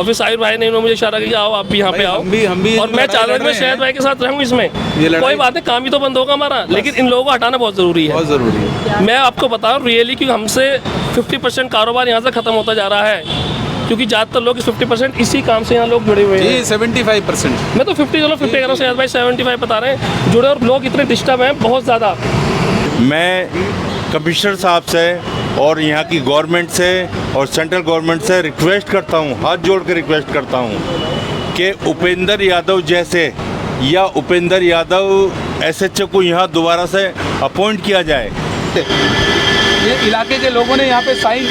और फिर साहिर भाई ने उन्होंने मुझे इशारा किया आओ आप भी यहाँ पे आओ, हम भी और मैं चाह रहा था मैं शहद भाई के साथ रहूँ इसमें। कोई बात नहीं, काम ही तो बंद होगा हमारा, लेकिन इन लोगों को हटाना बहुत ज़रूरी है। बहुत ज़रूरी है। मैं आपको बता रहा हूँ रियली, क्योंकि हमसे 50% कारोबार यहाँ से ख़त्म होता जा रहा है, क्योंकि ज़्यादातर लोग इस 50% इसी काम से यहाँ लोग जुड़े हुए हैं। 75%। मैं तो 50 चलो 50 कह रहा हूँ, शहद भाई 75 बता रहे हैं जुड़े, और लोग इतने डिस्टर्ब हैं बहुत ज़्यादा। मैं कमिश्नर साहब से और यहाँ की गवर्नमेंट से और सेंट्रल गवर्नमेंट से रिक्वेस्ट करता हूँ, हाथ जोड़ के रिक्वेस्ट करता हूँ कि उपेंद्र यादव जैसे या उपेंद्र यादव एसएचओ को यहाँ दोबारा से अपॉइंट किया जाए। ये इलाके के लोगों ने यहाँ पे साइन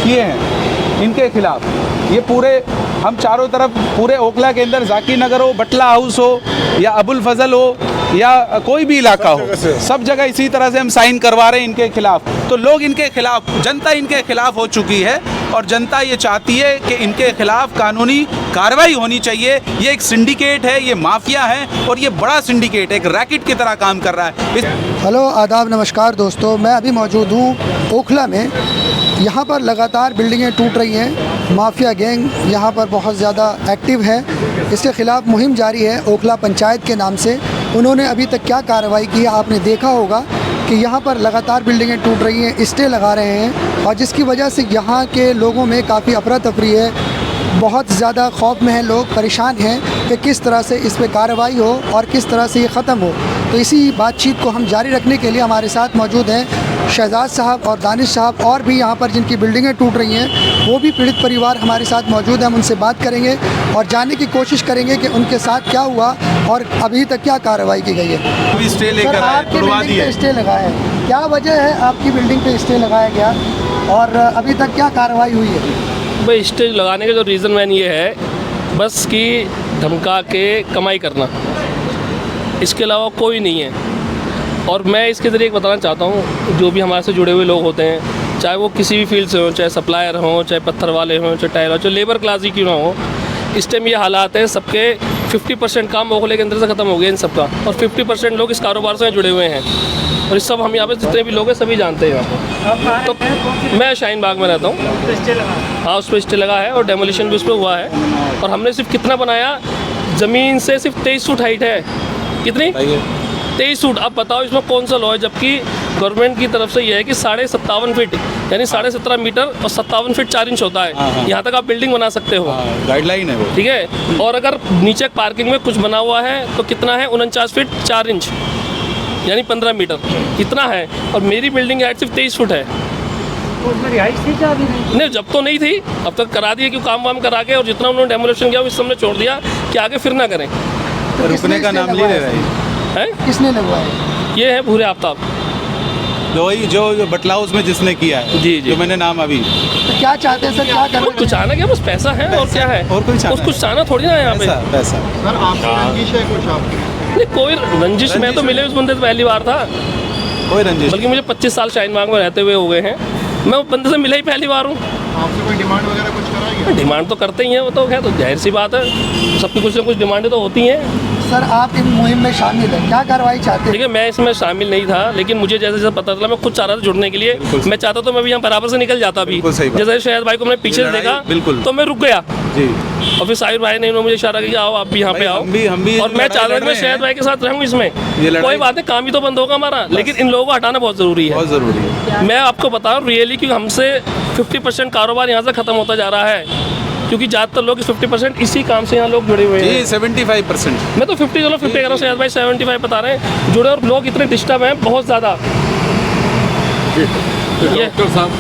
किए हैं इनके खिलाफ। ये पूरे हम चारों तरफ पूरे ओखला के अंदर जाकिर नगर हो, बटला हाउस हो या अबुल फजल हो या कोई भी इलाका हो, सब जगह इसी तरह से हम साइन करवा रहे हैं इनके खिलाफ। तो लोग इनके खिलाफ, जनता इनके खिलाफ हो चुकी है और जनता ये चाहती है कि इनके खिलाफ कानूनी कार्रवाई होनी चाहिए। ये एक सिंडिकेट है, ये माफिया है और ये बड़ा सिंडिकेट है, एक रैकेट की तरह काम कर रहा है। हेलो, आदाब, नमस्कार दोस्तों। मैं अभी मौजूद हूँ ओखला में। यहाँ पर लगातार बिल्डिंगें टूट रही हैं। माफिया गैंग यहाँ पर बहुत ज़्यादा एक्टिव है। इसके ख़िलाफ़ मुहिम जारी है ओखला पंचायत के नाम से। उन्होंने अभी तक क्या कार्रवाई की है आपने देखा होगा कि यहाँ पर लगातार बिल्डिंगें टूट रही हैं, स्टे लगा रहे हैं, और जिसकी वजह से यहाँ के लोगों में काफ़ी अफरा तफरी है। बहुत ज़्यादा खौफ में हैं लोग, परेशान हैं कि किस तरह से इस पर कार्रवाई हो और किस तरह से ये ख़त्म हो। तो इसी बातचीत को हम जारी रखने के लिए हमारे साथ मौजूद हैं शहजाद साहब और दानिश साहब, और भी यहाँ पर जिनकी बिल्डिंगें टूट रही हैं वो भी पीड़ित परिवार हमारे साथ मौजूद हैं। हम उनसे बात करेंगे और जानने की कोशिश करेंगे कि उनके साथ क्या हुआ और अभी तक क्या कार्रवाई की गई है। अभी स्टे सर, लेकर आए, आपकी तुड़वा बिल्डिंग दिए। पे स्टे लगा है, क्या वजह है आपकी बिल्डिंग पे स्टे लगाया गया और अभी तक क्या कार्रवाई हुई है? भाई स्टेज लगाने का जो रीज़न मैन ये है बस कि धमका के कमाई करना, इसके अलावा कोई नहीं है। और मैं इसके ज़रिए एक बताना चाहता हूँ, जो भी हमारे से जुड़े हुए लोग होते हैं, चाहे वो किसी भी फील्ड से हों, चाहे सप्लायर हों, चाहे पत्थर वाले हों, चाहे टायर हो, चाहे लेबर क्लास ही क्यों ना हो, इस टाइम ये हालात है सबके 50% काम ओखले के अंदर से ख़त्म हो गया इन सबका, और 50% लोग इस कारोबार से जुड़े हुए हैं। और इस सब हम यहाँ पे जितने भी लोग हैं सभी जानते हैं यहाँ पे। तो मैं शाहीन बाग में रहता हूँ। हाँ, उस पर स्टे लगा है और डेमोलिशन भी उस पर हुआ है। और हमने सिर्फ कितना बनाया, ज़मीन से सिर्फ 23 फुट हाइट है। कितनी? 23 फुट। अब बताओ इसमें कौन सा लॉ है, जबकि गवर्नमेंट की तरफ से यह है कि 57.5 फीट यानी 17.5 मीटर और 57 फीट 4 इंच होता है। यहाँ तक आप बिल्डिंग बना सकते हो, गाइडलाइन है वो, ठीक है। और अगर नीचे पार्किंग में कुछ बना हुआ है तो कितना है, 49 फीट 4 इंच यानी 15 मीटर इतना है। और मेरी बिल्डिंग की हाइट सिर्फ 23 फुट है। नहीं, जब तो नहीं थी, अब तक करा दिए, क्यों काम वाम करा के, और जितना उन्होंने डेमोलेशन किया उस सबने छोड़ दिया कि आगे फिर ना करें। तो रुकने का नाम ले रहे हैं। किसने लगवाया? ये है भूरे आफ्ताब, वही जो बटला हाउस में जिसने किया है। जी, जी। जो मैंने नाम अभी। तो क्या चाहते हैं सर, क्या वो करें? कुछ आना क्या, बस पैसा है और क्या है, और कोई चाहना कुछ चाहना थोड़ी ना है यहाँ पे। पैसा सर आपको रंजिश है कुछ आपकी? नहीं, कोई रंजिश में तो मिले उस बंदे से पहली बार था, कोई रंजिश। बल्कि मुझे 25 साल शाहीन बाग में रहते हुए हो गए हैं, मैं उस बंदे से मिला ही पहली बार हूँ। आपसे कोई डिमांड वगैरह कुछ कराएगी? डिमांड तो करते ही हैं वो, तो क्या, तो जाहिर सी बात है, सबकी कुछ ना कुछ डिमांडें तो होती हैं। सर, आप इन मुहिम में शामिल हैं, क्या कार्रवाई चाहते हैं? देखिए, मैं इसमें शामिल नहीं था, लेकिन मुझे जैसे जैसे पता चला मैं खुद चाह रहा था जुड़ने के लिए। मैं चाहता तो मैं भी यहाँ बराबर से निकल जाता भी, जैसे शहद भाई को मैंने पीछे से देखा तो मैं रुक गया जी। और फिर साहिर भाई ने उन्होंने मुझे इशारा किया आओ आप भी यहाँ पे आओ, हम भी और मैं चाह रहा था मैं शहद भाई के साथ रहूँ इसमें। कोई बात नहीं, काम ही तो बंद होगा हमारा, लेकिन इन लोगों को हटाना बहुत ज़रूरी है। बहुत ज़रूरी है। मैं आपको बता रहा हूँ रियली, क्योंकि हमसे 50% कारोबार यहाँ से ख़त्म होता जा रहा है, क्योंकि ज़्यादातर लोग इस 50% इसी काम से यहाँ लोग जुड़े हुए हैं। 75%। मैं तो 50 चलो 50 कह रहा हूँ, शहद भाई 75 बता रहे हैं जुड़े, और लोग इतने डिस्टर्ब हैं बहुत ज़्यादा। डॉक्टर साहब,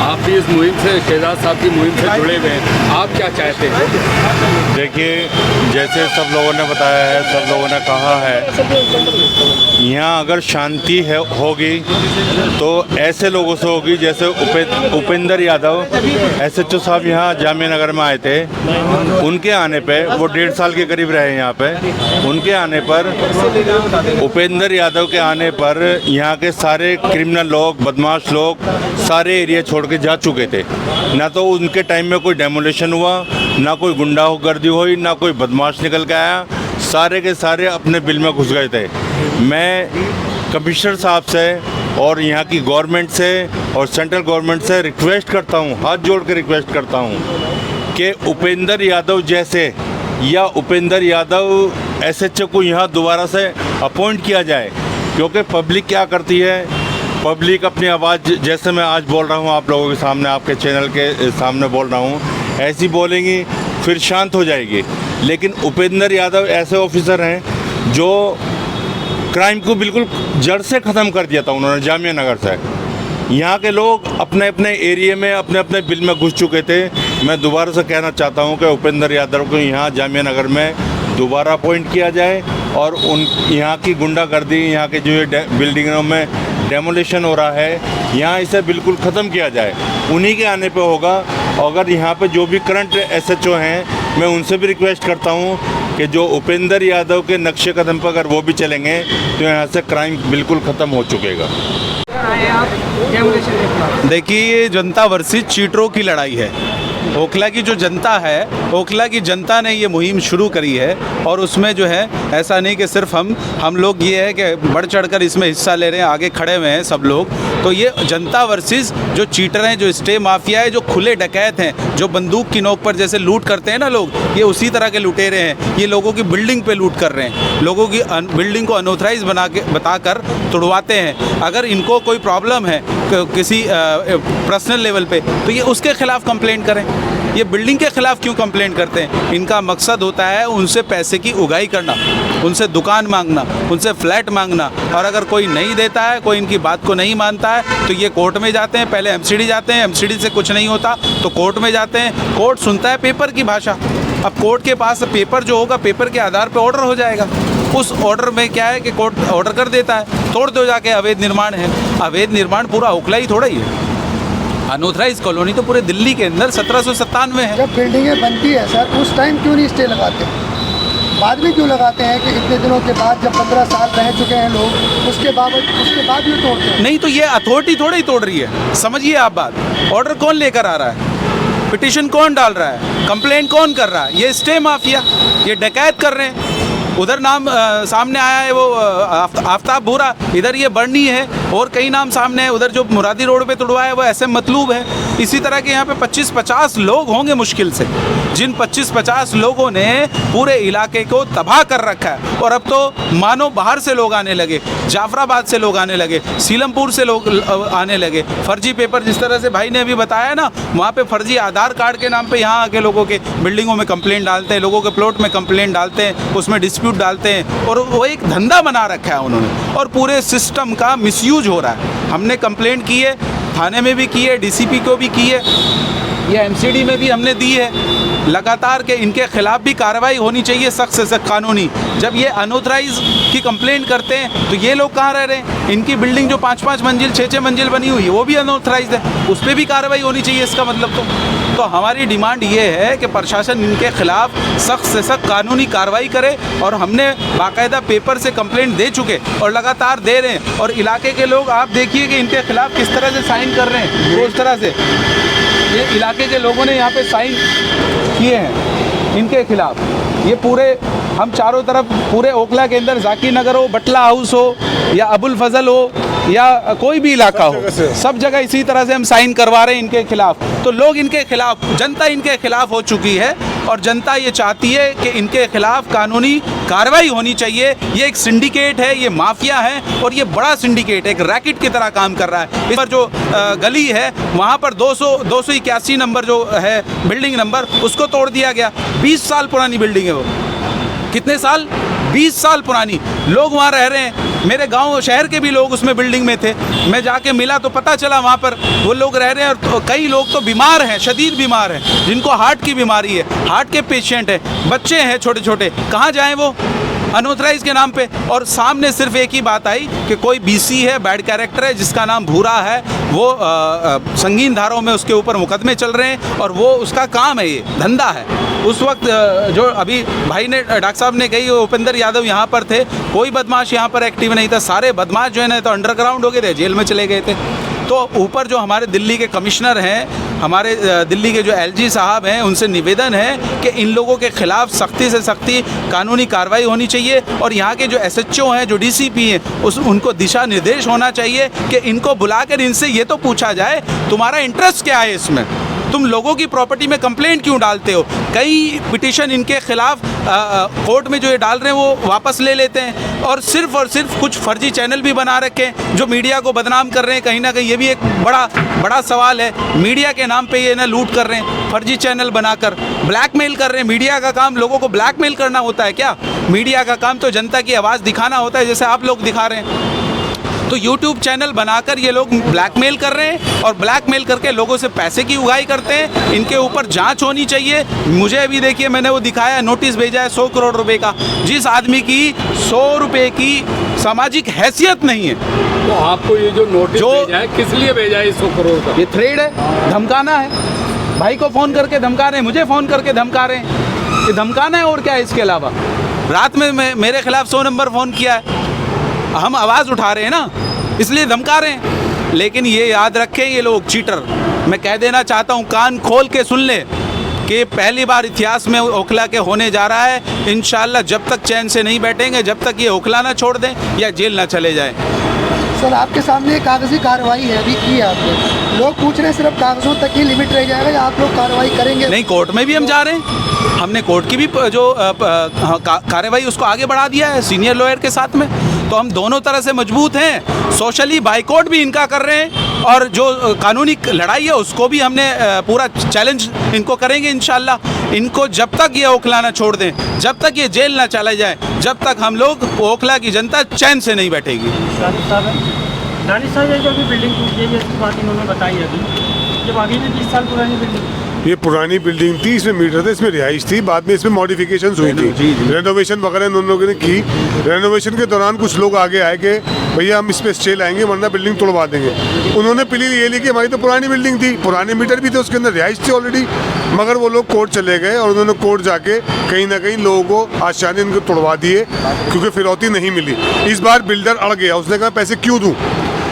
आप भी इस मुहिम से, शहजाद साहब की मुहिम से जुड़े हुए हैं, आप क्या चाहते हैं? देखिए, जैसे सब लोगों ने बताया है, सब लोगों ने कहा है, यहाँ अगर शांति है होगी तो ऐसे लोगों से होगी जैसे उपेंद्र यादव एसएचओ साहब यहाँ जामिया नगर में आए थे। उनके आने पे, वो 1.5 साल के करीब रहे यहाँ पे, उनके आने पर, उपेंद्र यादव के आने पर यहाँ के सारे क्रिमिनल लोग, बदमाश लोग सारे एरिया छोड़ के जा चुके थे। ना तो उनके टाइम में कोई डेमोलेशन हुआ, ना कोई गुंडागर्दी हुई, ना कोई बदमाश निकल के आया, सारे के सारे अपने बिल में घुस गए थे। मैं कमिश्नर साहब से और यहाँ की गवर्नमेंट से और सेंट्रल गवर्नमेंट से रिक्वेस्ट करता हूँ, हाथ जोड़ के रिक्वेस्ट करता हूँ कि उपेंद्र यादव जैसे या उपेंद्र यादव SHO को यहाँ दोबारा से अपॉइंट किया जाए, क्योंकि पब्लिक क्या करती है, पब्लिक अपनी आवाज़ जैसे मैं आज बोल रहा हूँ आप लोगों के सामने, आपके चैनल के सामने बोल रहा हूँ, ऐसी बोलेंगी फिर शांत हो जाएगी। लेकिन उपेंद्र यादव ऐसे ऑफिसर हैं जो क्राइम को बिल्कुल जड़ से ख़त्म कर दिया था उन्होंने जामिया नगर से। यहाँ के लोग अपने अपने एरिया में अपने अपने बिल में घुस चुके थे। मैं दोबारा से कहना चाहता हूँ कि उपेंद्र यादव को यहाँ जामिया नगर में दोबारा अपॉइंट किया जाए और उन यहाँ की गुंडागर्दी, यहाँ के जो ये बिल्डिंगों में डेमोलिशन हो रहा है, यहाँ इसे बिल्कुल ख़त्म किया जाए। उन्हीं के आने पे होगा। अगर यहाँ पे जो भी करंट SHO हैं, मैं उनसे भी रिक्वेस्ट करता हूँ कि जो उपेंद्र यादव के नक्शे कदम पर अगर वो भी चलेंगे तो यहाँ से क्राइम बिल्कुल ख़त्म हो चुकेगा। देखिए, ये जनता वर्सेस चीटरों की लड़ाई है। ओखला की जो जनता है, ओखला की जनता ने ये मुहिम शुरू करी है और उसमें जो है ऐसा नहीं कि सिर्फ हम लोग ये है कि बढ़ चढ़कर इसमें हिस्सा ले रहे हैं, आगे खड़े हुए हैं सब लोग। तो ये जनता वर्सेस जो चीटर हैं, जो स्टे माफिया है, जो खुले डकैत हैं, जो बंदूक की नोक पर जैसे लूट करते हैं ना लोग, ये उसी तरह के लुटेरे हैं। ये लोगों की बिल्डिंग पे लूट कर रहे हैं, लोगों की बिल्डिंग को अनऑथराइज बताकर तुड़वाते हैं। अगर इनको कोई प्रॉब्लम है किसी पर्सनल लेवल पे, तो ये उसके खिलाफ कंप्लेंट करें। ये बिल्डिंग के खिलाफ क्यों कंप्लेंट करते हैं? इनका मकसद होता है उनसे पैसे की उगाही करना, उनसे दुकान मांगना, उनसे फ्लैट मांगना। और अगर कोई नहीं देता है, कोई इनकी बात को नहीं मानता है, तो ये कोर्ट में जाते हैं। पहले MCD जाते हैं, MCD से कुछ नहीं होता तो कोर्ट में जाते हैं। कोर्ट सुनता है पेपर की भाषा। अब कोर्ट के पास पेपर जो होगा, पेपर के आधार पर ऑर्डर हो जाएगा। उस ऑर्डर में क्या है कि कोर्ट ऑर्डर कर देता है, तोड़ दो जाके अवैध निर्माण है। अवैध निर्माण पूरा ओखला ही थोड़ा ही है। अनऑथराइज कॉलोनी तो पूरे दिल्ली के अंदर 1797 है। जब बिल्डिंगें बनती है सर, उस टाइम क्यों नहीं स्टे लगाते? बाद में क्यों लगाते हैं कि इतने दिनों के बाद, जब 15 साल रह चुके हैं लोग, उसके बाद भी तोड़ते हैं? नहीं तो ये अथॉरिटी थोड़ी ही तोड़ रही है, समझिए आप बात। ऑर्डर कौन लेकर आ रहा है? पिटीशन कौन डाल रहा है? कंप्लेंट कौन कर रहा है? ये स्टे माफिया, ये डकैत कर रहे हैं। उधर नाम सामने आया है वो आफ्ताब भूरा, इधर ये बर्नी है, और कई नाम सामने है। उधर जो मुरादी रोड पे तुड़वाया है वो SM मतलूब है। इसी तरह के यहाँ पे 25-50 लोग होंगे मुश्किल से, जिन 25-50 लोगों ने पूरे इलाके को तबाह कर रखा है। और अब तो मानो बाहर से लोग आने लगे, जाफराबाद से लोग आने लगे, सीलमपुर से लोग आने लगे। फर्जी पेपर, जिस तरह से भाई ने अभी बताया ना, वहाँ पे फर्जी आधार कार्ड के नाम पे यहाँ आके लोगों के बिल्डिंगों में कंप्लेंट डालते हैं, लोगों के प्लॉट में कंप्लेंट डालते हैं, उसमें डिस्प्यूट डालते हैं, और वो एक धंधा बना रखा है उन्होंने। और पूरे सिस्टम का मिसयूज हो रहा है। हमने कंप्लेंट की है, थाने में भी की है, DCP को भी की है, ये MCD में भी हमने दी है लगातार के इनके खिलाफ भी कार्रवाई होनी चाहिए, सख्त से सख्त कानूनी। जब ये अनऑथराइज की कंप्लेंट करते हैं तो ये लोग कहाँ रह रहे हैं? इनकी बिल्डिंग जो 5-5 मंजिल 6-6 मंजिल बनी हुई है वो भी अनऑथराइज है, उस पर भी कार्रवाई होनी चाहिए इसका मतलब। तो हमारी डिमांड ये है कि प्रशासन इनके खिलाफ सख्त से सख्त कानूनी कार्रवाई करे, और हमने बाकायदा पेपर से कंप्लेंट दे चुके और लगातार दे रहे हैं। और इलाके के लोग आप देखिए कि इनके खिलाफ किस तरह से साइन कर रहे हैं, तो उस तरह से ये इलाके के लोगों ने यहाँ पे साइन किए हैं इनके खिलाफ। ये पूरे हम चारों तरफ पूरे ओखला के अंदर, जाकिर नगर हो, बटला हाउस हो, या अबुल फजल हो, या कोई भी इलाका हो, सब जगह इसी तरह से हम साइन करवा रहे हैं इनके खिलाफ। तो लोग इनके खिलाफ, जनता इनके खिलाफ हो चुकी है, और जनता ये चाहती है कि इनके खिलाफ कानूनी कार्रवाई होनी चाहिए। ये एक सिंडिकेट है, ये माफिया है, और ये बड़ा सिंडिकेट है, एक रैकेट की तरह काम कर रहा है। इस पर जो गली है वहाँ पर 281 नंबर जो है बिल्डिंग नंबर, उसको तोड़ दिया गया। 20 साल पुरानी बिल्डिंग है वो। कितने साल? 20 साल पुरानी। लोग वहाँ रह रहे हैं, मेरे गांव शहर के भी लोग उसमें बिल्डिंग में थे। मैं जाके मिला तो पता चला वहाँ पर वो लोग रह रहे हैं, और कई लोग तो बीमार हैं, शदीद बीमार हैं, जिनको हार्ट की बीमारी है, हार्ट के पेशेंट हैं, बच्चे हैं छोटे छोटे। कहाँ जाएं वो अनऑथराइज के नाम पे? और सामने सिर्फ एक ही बात आई कि कोई BC है, बैड कैरेक्टर है, जिसका नाम भूरा है, वो संगीन धाराओं में उसके ऊपर मुकदमे चल रहे हैं, और वो उसका काम है, ये धंधा है। उस वक्त जो अभी भाई ने, डॉक्टर साहब ने कही, उपेंद्र यादव यहाँ पर थे, कोई बदमाश यहाँ पर एक्टिव नहीं था। सारे बदमाश जो है ना तो अंडरग्राउंड हो गए थे, जेल में चले गए थे। तो ऊपर जो हमारे दिल्ली के कमिश्नर हैं, हमारे दिल्ली के जो LG साहब हैं, उनसे निवेदन है कि इन लोगों के खिलाफ सख्ती से सख्ती कानूनी कार्रवाई होनी चाहिए। और यहाँ के जो SHO हैं, जो DCP हैं, उनको दिशा निर्देश होना चाहिए कि इनको बुलाकर इनसे ये तो पूछा जाए तुम्हारा इंटरेस्ट क्या है इसमें। तुम लोगों की प्रॉपर्टी में कंप्लेंट क्यों डालते हो? कई पिटिशन इनके खिलाफ कोर्ट में जो ये डाल रहे हैं वो वापस ले लेते हैं, और सिर्फ कुछ फर्जी चैनल भी बना रखे हैं जो मीडिया को बदनाम कर रहे हैं। कहीं ना कहीं ये भी एक बड़ा सवाल है। मीडिया के नाम पे ये ना लूट कर रहे हैं, फर्जी चैनल बनाकर ब्लैकमेल कर रहे हैं। मीडिया का काम लोगों को ब्लैकमेल करना होता है क्या? मीडिया का काम तो जनता की आवाज़ दिखाना होता है, जैसे आप लोग दिखा रहे हैं। तो YouTube चैनल बनाकर ये लोग ब्लैकमेल कर रहे हैं, और ब्लैकमेल करके लोगों से पैसे की उगाही करते हैं। इनके ऊपर जांच होनी चाहिए। मुझे अभी देखिए, मैंने वो दिखाया, नोटिस भेजा है 100 करोड़ रुपए का, जिस आदमी की 100 रुपए की सामाजिक हैसियत नहीं है। तो आपको ये जो नोटिस भेजा है, किस लिए भेजा है 100 करोड़ का? ये थ्रेड है, धमकाना है। भाई को फ़ोन करके धमका रहे हैं, मुझे फ़ोन करके धमका रहे हैं। ये धमकाना है और क्या है इसके अलावा? रात में मेरे खिलाफ 100 नंबर फ़ोन किया है, हम आवाज़ उठा रहे हैं ना, इसलिए धमका रहे हैं। लेकिन ये याद रखें, ये लोग चीटर। मैं कह देना चाहता हूँ, कान खोल के सुन ले कि पहली बार इतिहास में ओखला के होने जा रहा है। इंशाल्लाह जब तक चैन से नहीं बैठेंगे, जब तक ये ओखला ना छोड़ दें या जेल ना चले जाएं। सर, आपके सामने कागजी कार्रवाई है, अभी की है आपने। लोग पूछ रहे हैं सिर्फ कागजों तक ही लिमिट रह जाएगा या आप लोग कार्रवाई करेंगे? नहीं, कोर्ट में भी हम जा रहे हैं। हमने कोर्ट की भी जो कार्रवाई उसको आगे बढ़ा दिया है सीनियर लॉयर के साथ में। तो हम दोनों तरह से मजबूत हैं। सोशली बाइकआउट भी इनका कर रहे हैं, और जो कानूनी लड़ाई है उसको भी हमने पूरा चैलेंज इनको करेंगे इंशाल्लाह। इनको जब तक ये ओखला ना छोड़ दें, जब तक ये जेल ना चला जाए, जब तक हम लोग ओखला की जनता चैन से नहीं बैठेगी। दानिश साहब, ये जो अभी बिल्डिंग टूटी है, इसकी बात इन्होंने बताई अभी, जब अभी भी 20 साल पुरानी बिल्डिंग, ये पुरानी बिल्डिंग थी, इसमें मीटर थे, इसमें रिहाइश थी। बाद में इसमें मॉडिफिकेशन हुई थी, रेनोवेशन वगैरह उन लोगों ने की। रेनोवेशन के दौरान कुछ लोग आगे आए कि भैया हम इस पे स्टे लाएंगे वरना बिल्डिंग तोड़वा देंगे। उन्होंने प्ली ये ली कि हमारी तो पुरानी बिल्डिंग थी, पुराने मीटर भी थे, उसके अंदर रिहाइश थी ऑलरेडी। मगर वो लोग कोर्ट चले गए और उन्होंने कोर्ट जाके कहीं ना कहीं लोगों को आसानी इनको तोड़वा दिए, क्योंकि फिरौती नहीं मिली। इस बार बिल्डर अड़ गया, उसने कहा पैसे क्यों दूँ,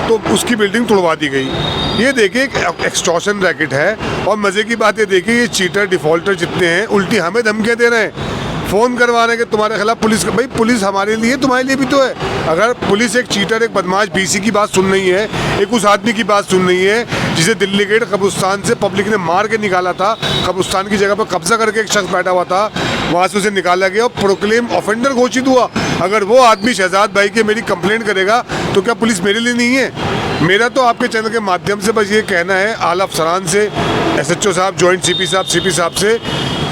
तो उसकी बिल्डिंग तोड़वा दी गई। ये देखिए एक्सटॉर्शन रैकेट है। और मज़े की बात ये देखिए, ये चीटर डिफ़ॉल्टर जितने हैं उल्टी हमें धमकियाँ दे रहे हैं, फ़ोन करवा रहे हैं कि तुम्हारे खिलाफ पुलिस। भाई पुलिस हमारे लिए, तुम्हारे लिए भी तो है। अगर पुलिस एक चीटर, एक बदमाश BC की बात सुन रही है, एक उस आदमी की बात सुन रही है जिसे दिल्ली गेट कब्रिस्तान से पब्लिक ने मार के निकाला था, कब्रिस्तान की जगह पर कब्जा करके एक शख्स बैठा हुआ था, वहाँ से उसे निकाला गया और प्रोक्लेम ऑफेंडर घोषित हुआ। अगर वो आदमी शहजाद भाई के मेरी कंप्लेंट करेगा तो क्या पुलिस मेरे लिए नहीं है? मेरा तो आपके चैनल के माध्यम से बस ये कहना है आला अफसरान से, SHO साहब, जॉइंट CP साहब, CP साहब से,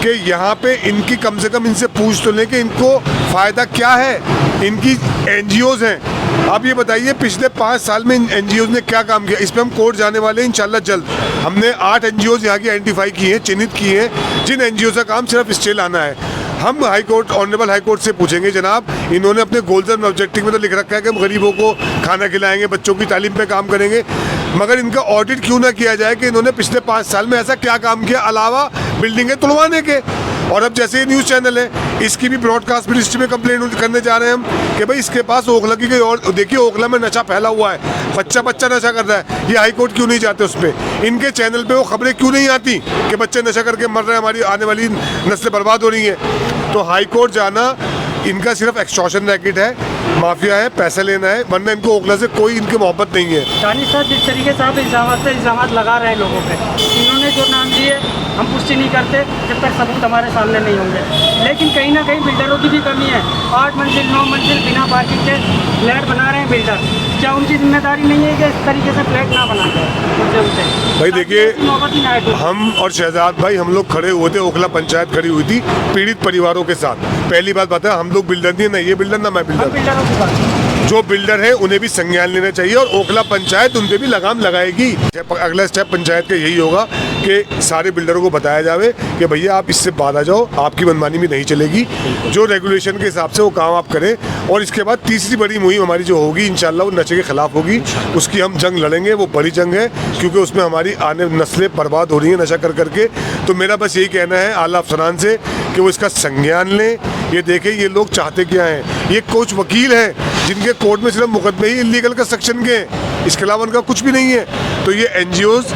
कि यहाँ पे इनकी कम से कम इनसे पूछ तो लें कि इनको फ़ायदा क्या है। इनकी NGOs हैं, आप ये बताइए पिछले 5 साल में इन NGOs ने क्या काम किया? इस पर हम कोर्ट जाने वाले हैं इंशाल्लाह जल्द। हमने 8 NGOs यहाँ की आइडेंटिफाई की हैं, चिन्हित की हैं, जिन NGOs का काम सिर्फ स्टे लाना है। हम high court, honourable high court से पूछेंगे, जनाब इन्होंने अपने गोल्स एंड ऑब्जेक्टिव में तो लिख रखा है कि हम गरीबों को खाना खिलाएंगे, बच्चों की तालीम पे काम करेंगे, मगर इनका ऑडिट क्यों ना किया जाए कि इन्होंने पिछले 5 साल में ऐसा क्या काम किया अलावा बिल्डिंगें तुड़वाने के। और अब जैसे ये न्यूज़ चैनल है, इसकी भी ब्रॉडकास्ट मिनिस्ट्री में कंप्लेंट करने जा रहे हैं हम कि भाई इसके पास ओखला की, और देखिए ओखला में नशा फैला हुआ है, बच्चा नशा कर रहा है। ये हाई कोर्ट क्यों नहीं जाते उस पर? इनके चैनल पे वो खबरें क्यों नहीं आती कि बच्चे नशा करके मर रहे हैं, हमारी आने वाली नस्लें बर्बाद हो रही हैं? तो हाई कोर्ट जाना इनका सिर्फ एक्सटॉर्शन रैकेट है, माफिया है, पैसा लेना है, वरना इनको ओखला से कोई इनकी मोहब्बत नहीं है। दानिश साहब, जिस तरीके से आप इल्ज़ामात लगा रहे हैं लोगों पे, इन्होंने जो नाम दिए हम पुष्टि नहीं करते जब तक सबूत हमारे सामने नहीं होंगे। लेकिन कहीं ना कहीं बिल्डरों की भी कमी है। 8 मंजिल 9 मंजिल बिना पार्किंग के फ्लैट बना रहे हैं बिल्डर। क्या उनकी जिम्मेदारी नहीं है कि इस तरीके से फ्लैट ना बना दें? भाई देखिए, हम और शहजाद भाई हम लोग खड़े हुए थे, ओखला पंचायत खड़ी हुई थी पीड़ित परिवारों के साथ। पहली बात बता, हम लोग बिल्डर नहीं, ना ये बिल्डर ना मैं बिल्डर। जो बिल्डर है उन्हें भी संज्ञान लेना चाहिए और ओखला पंचायत उन पर भी लगाम लगाएगी। अगला स्टेप पंचायत का यही होगा कि सारे बिल्डरों को बताया जाए कि भैया आप इससे बाहर आ जाओ, आपकी मनमानी भी नहीं चलेगी, जो रेगुलेशन के हिसाब से वो काम आप करें। और इसके बाद तीसरी बड़ी मुहिम हमारी जो होगी इंशाल्लाह वो नशे के खिलाफ होगी। उसकी हम जंग लड़ेंगे, वो बड़ी जंग है, क्योंकि उसमें हमारी आने नस्लें बर्बाद हो रही हैं नशा कर करके। तो मेरा बस यही कहना है आला अफसरान से कि वो इसका संज्ञान लें। ये देखें ये लोग चाहते क्या हैं। ये कुछ वकील हैं जिनके कोर्ट में सिर्फ मुकदमे ही इलीगल कंस्ट्रक्शन के, इसके अलावा उनका कुछ भी नहीं है। तो ये NGOs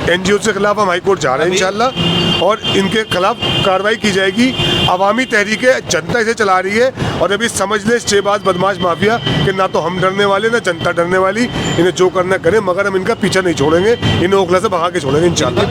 के खिलाफ हम हाई कोर्ट जा रहे हैं इंशाल्लाह, और इनके खिलाफ कार्रवाई की जाएगी। अवामी तहरीक है, जनता इसे चला रही है, और अभी समझ ले स्टेबाज बदमाश माफिया कि ना तो हम डरने वाले ना जनता डरने वाली। इन्हें जो करना करें, मगर हम इनका पीछा नहीं छोड़ेंगे, इन्हें ओखला से भगा के छोड़ेंगे इंशाल्लाह।